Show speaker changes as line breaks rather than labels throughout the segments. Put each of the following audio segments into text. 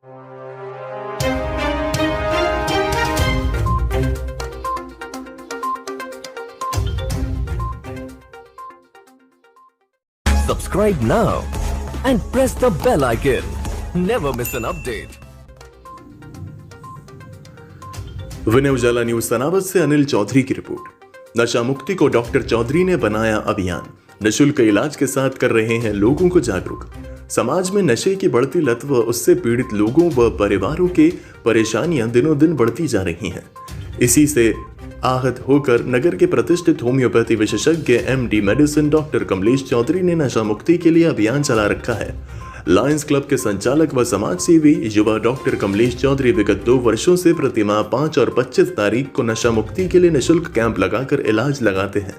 Subscribe now and press the bell icon. Never miss an update.
Vinay Ujala news Sanawat से अनिल चौधरी की report. नशा मुक्ति को डॉक्टर चौधरी ने बनाया अभियान। निःशुल्क इलाज के साथ कर रहे हैं लोगों को जागरूक। समाज में नशे की बढ़ती लत व उससे पीड़ित लोगों व परिवारों के परेशानियां दिनों दिन बढ़ती जा रही हैं। इसी से आहत होकर नगर के प्रतिष्ठित होम्योपैथी विशेषज्ञ MD medicine doctor Kamlesh Chaudhary ने नशा मुक्ति के लिए अभियान चला रखा है। लायंस क्लब के संचालक व समाज सेवी युवा डॉक्टर कमलेश चौधरी विगत 2 वर्षों से प्रतिमाह 5 और 25 तारीख को नशा मुक्ति के लिए निःशुल्क कैंप लगाकर इलाज लगाते हैं,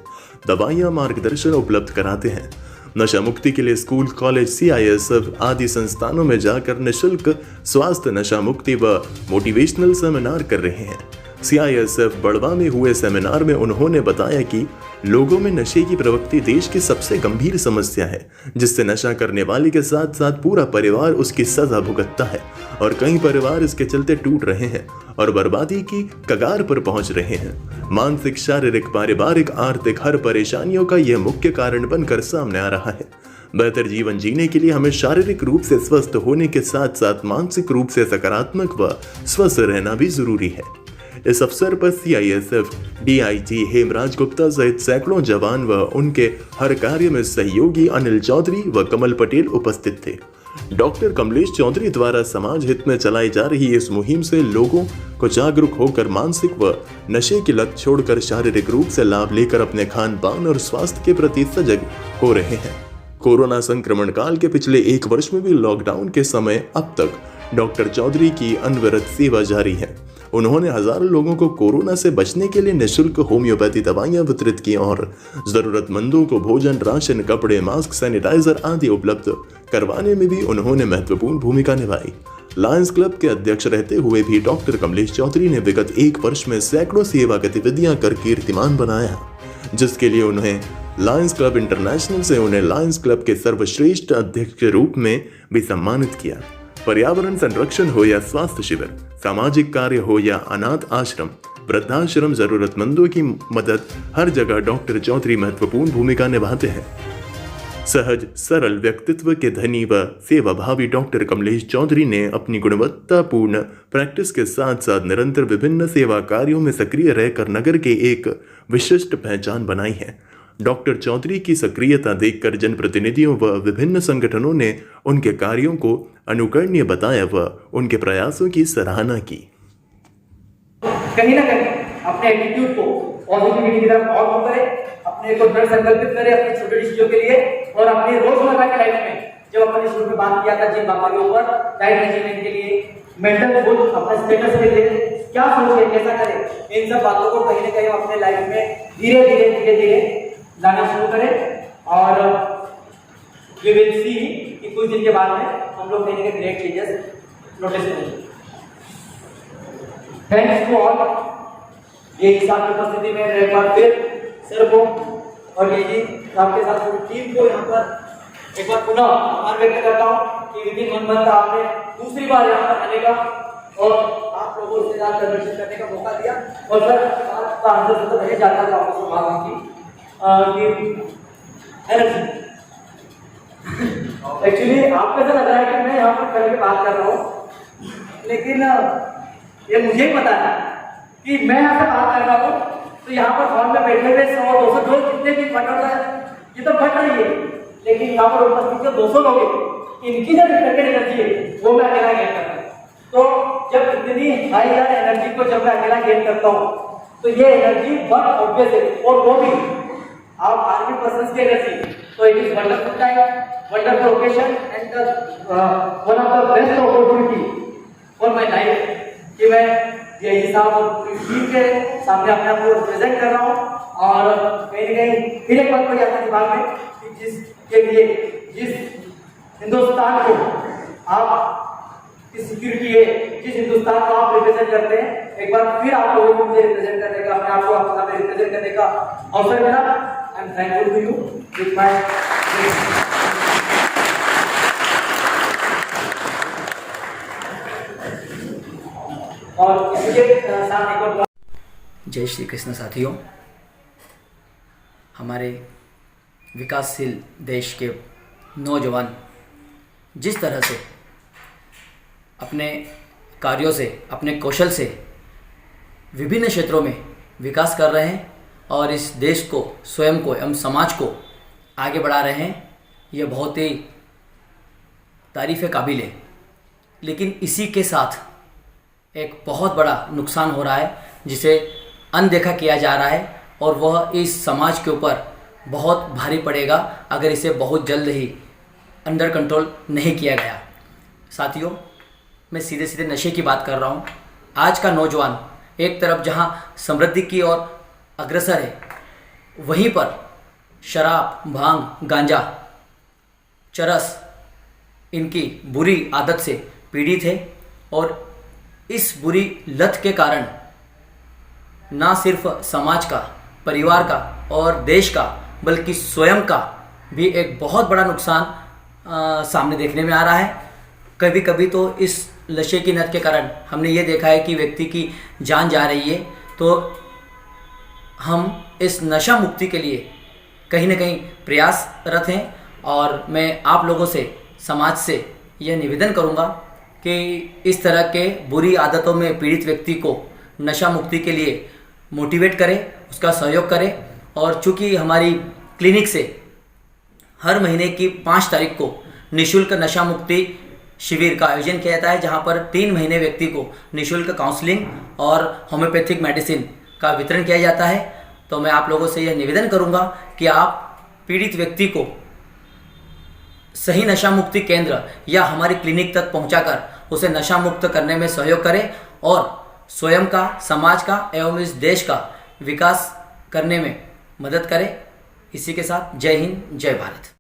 दवाइयां मार्गदर्शन उपलब्ध कराते हैं। नशा मुक्ति के लिए स्कूल, कॉलेज, CISF आदि संस्थानों में जाकर निःशुल्क स्वास्थ्य, नशा मुक्ति व मोटिवेशनल सेमिनार कर रहे हैं। CISF बड़वा में हुए सेमिनार में उन्होंने बताया कि लोगों में नशे की प्रवृत्ति देश की सबसे गंभीर समस्या है, जिससे नशा करने वाले के साथ साथ पूरा परिवार उसकी सजा भुगतता है और कई परिवार इसके चलते टूट रहे हैं और बर्बादी की कगार पर पहुंच रहे हैं। मानसिक, शारीरिक, पारिवारिक, आर्थिक हर परेशानियों का यह मुख्य कारण बनकर सामने आ रहा है। बेहतर जीवन जीने के लिए हमें शारीरिक रूप से स्वस्थ होने के साथ साथ मानसिक रूप से सकारात्मक व स्वस्थ रहना भी जरूरी है। इस अवसर पर CISF DIG हेमराज गुप्ता सहित सैकड़ों जवान व उनके हर कार्य में सहयोगी अनिल चौधरी व कमल पटेल उपस्थित थे। डॉक्टर कमलेश चौधरी द्वारा समाज हित में चलाई जा रही इस मुहिम से लोगों को जागरूक होकर मानसिक व नशे की लत छोड़कर शारीरिक रूप से लाभ लेकर अपने खान पान और स्वास्थ्य के प्रति सजग हो रहे हैं। कोरोना संक्रमण काल के पिछले 1 वर्ष में भी लॉकडाउन के समय अब तक डॉक्टर चौधरी की अनवरत सेवा जारी है। उन्होंने हजारों लोगों को कोरोना से बचने के लिए निःशुल्क होम्योपैथी दवाइयां वितरित की और जरूरतमंदों को भोजन, राशन, कपड़े, मास्क, सैनिटाइजर आदि उपलब्ध करवाने में भी उन्होंने महत्वपूर्ण भूमिका निभाई। लायंस क्लब के अध्यक्ष रहते हुए भी डॉक्टर कमलेश चौधरी ने विगत 1 वर्ष में सैकड़ों सेवा गतिविधियां कर कीर्तिमान बनाया, जिसके लिए उन्हें लायंस क्लब इंटरनेशनल से उन्हें लायंस क्लब के सर्वश्रेष्ठ अध्यक्ष के रूप में भी सम्मानित किया। पर्यावरण संरक्षण हो या स्वास्थ्य शिविर, सामाजिक कार्य हो या अनाथ आश्रम, वृद्धाश्रम, जरूरतमंदों की मदद, हर जगह डॉक्टर चौधरी महत्वपूर्ण भूमिका निभाते हैं। सहज सरल व्यक्तित्व के धनी व सेवाभावी डॉक्टर कमलेश चौधरी ने अपनी गुणवत्तापूर्ण प्रैक्टिस के साथ साथ निरंतर विभिन्न सेवा कार्यों में सक्रिय रहकर नगर के एक विशिष्ट पहचान बनाई है। डॉक्टर चौधरी की सक्रियता देखकर जनप्रतिनिधियों व विभिन्न संगठनों ने उनके कार्यों को अनुकरणीय बताया व उनके प्रयासों की सराहना की।
कहीं ना कहीं अपने एटीट्यूड को पॉजिटिविटी की तरफ और करें, अपने को दृढ़ संकल्पित करें अपनी छोटी चीजों के लिए और अपनी रोजमर्रा की लाइफ में जब अपने शुरू में बात किया था जिन बातों के ऊपर डाइट मैनेजमेंट के लिए, मेंटल हेल्थ, अपने स्टेटस के लिए क्या सोचें, कैसा करें, इन सब बातों को कहीं ना कहीं अपने लाइफ में धीरे धीरे लाना शुरू करें और वी विल सी कि कुछ दिन के बाद में हम लोग कहीं ग्रेट चेंजेस नोटिस करेंगे। Thanks to all. ये हिसाब की उपस्थिति में एक बार फिर सर को और ये जी आपके साथ पूरी टीम को यहाँ पर एक बार पुनः आभार व्यक्त करता हूँ कि विदिन 1 मंथ आपने दूसरी बार यहाँ पर आने का और आप लोगों से प्रदर्शन करने का मौका दिया और सर आपका आंसर तो रह जाता था आपको भाग की एनर्जी। एक्चुअली आपको ऐसा लग रहा है कि मैं यहाँ पर खड़े बात कर रहा हूँ, लेकिन ये मुझे ही पता है कि मैं यहाँ से बात कर रहा हूँ तो यहाँ पर हॉल में बैठे हुए 100-200 लोग जितने भी फट रहा है, ये तो फट रही है, लेकिन यहाँ पर उपस्थित जो 200 लोग हैं इनकी जो रिफ्लेक्टेड एनर्जी है वो मैं अकेला गेन कर रहा हूँ। तो जब इतनी हाई एनर्जी को जब मैं अकेला गेन करता हूँ तो ये एनर्जी बहुत ऑब्वियस है और वो भी आप आर्मी पर्सन्स की एनर्जी, तो it is wonderful time, wonderful occasion and one of the best opportunity for my life कि मैं ये साहब और टीम के सामने अपने आप को रिप्रेजेंट कर रहा हूँ और कहीं ना कहीं फिर एक बात को याद है दिमाग में कि जिसके लिए जिस हिंदुस्तान को आप की सिक्योरिटी है, जिस हिंदुस्तान को आप रिप्रेजेंट करते हैं, एक बार फिर आप लोगों को मुझे रिप्रेजेंट करने का, अपने आप को आपके सामने रिप्रेजेंट करने का अवसर मिला। I am thankful to you with my और इसके साथ एक और
जय श्री कृष्ण साथियों। हमारे विकासशील देश के नौजवान जिस तरह से अपने कार्यों से, अपने कौशल से विभिन्न क्षेत्रों में विकास कर रहे हैं और इस देश को, स्वयं को एवं समाज को आगे बढ़ा रहे हैं, यह बहुत ही तारीफ़ काबिल है। लेकिन इसी के साथ एक बहुत बड़ा नुकसान हो रहा है जिसे अनदेखा किया जा रहा है और वह इस समाज के ऊपर बहुत भारी पड़ेगा अगर इसे बहुत जल्द ही अंडर कंट्रोल नहीं किया गया। साथियों, मैं सीधे सीधे नशे की बात कर रहा हूँ। आज का नौजवान एक तरफ जहाँ समृद्धि की ओर अग्रसर है, वहीं पर शराब, भांग, गांजा, चरस इनकी बुरी आदत से पीड़ित है और इस बुरी लत के कारण ना सिर्फ समाज का, परिवार का और देश का, बल्कि स्वयं का भी एक बहुत बड़ा नुकसान सामने देखने में आ रहा है। कभी कभी तो इस नशे की लत के कारण हमने ये देखा है कि व्यक्ति की जान जा रही है। तो हम इस नशा मुक्ति के लिए कहीं ना कहीं प्रयासरत हैं और मैं आप लोगों से, समाज से यह निवेदन करूंगा कि इस तरह के बुरी आदतों में पीड़ित व्यक्ति को नशा मुक्ति के लिए मोटिवेट करें, उसका सहयोग करें। और चूँकि हमारी क्लिनिक से हर महीने की 5 तारीख को निःशुल्क नशा मुक्ति शिविर का आयोजन किया जाता है, जहां पर 3 महीने व्यक्ति को निःशुल्क काउंसलिंग और होम्योपैथिक मेडिसिन का वितरण किया जाता है। तो मैं आप लोगों से यह निवेदन करूंगा कि आप पीड़ित व्यक्ति को सही नशा मुक्ति केंद्र या हमारी क्लिनिक तक पहुंचाकर उसे नशा मुक्त करने में सहयोग करें और स्वयं का, समाज का एवं इस देश का विकास करने में मदद करें। इसी के साथ जय हिंद, जय भारत।